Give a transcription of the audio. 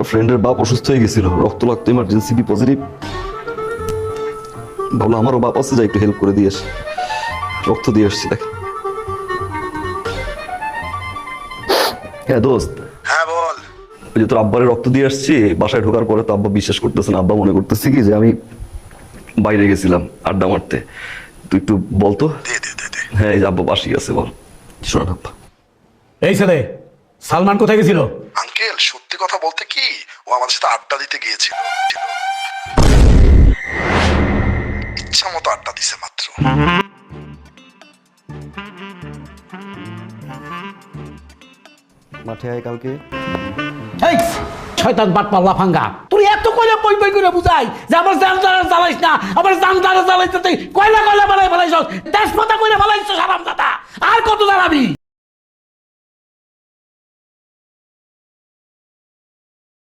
একটা ফ্রেন্ডের বাপ অসুস্থ হয়ে গেছিল, রক্ত লাগতো, ইমার্জেন্সি বি পজিটিভ। ভাবলাম আমারও বাপ আছে, যা একটু হেল্প করে দিয়ে আসি। রক্ত দিয়ে আসছি দেখেন। হ্যাঁ দোস্ত। হ্যাঁ বল। ওই যে তোর আব্বারে রক্ত দিয়ে আসছি, বাসায় ঢোকার পরে তো আব্বা বিশ্বাস করতেছে না। আব্বা মনে করতেছে কি যে আমি বাইরে গেছিলাম আড্ডা মারতে। তুই একটু বলতো। দে দে দে দে। হ্যাঁ এই যে আব্বা বাসি আছে, বল। শোনান আব্বা। এই ছেলে সালমান কোথায় গেছিল? আঙ্কেল সত্যি কথা বলতে কি, ও আমাদের সাথে আড্ডা দিতে গিয়েছিল। ইচ্ছা মতো আড্ডা দিছে মাত্র। মাঠে আয় কালকে। এই শয়তান বাটপা লাফাঙ্গা, তুই এত কয়লা বই বই করে বুঝাই যে আমার জান দ্বারা জ্বালাইস না, আমার জান দ্বারা জ্বালাইতে তুই কয়লা কয়লা বানাই ফেলাইছ, তেজপাতা কইরা ফেলাইছ হারামজাদা। আর কত দাঁড়াবি?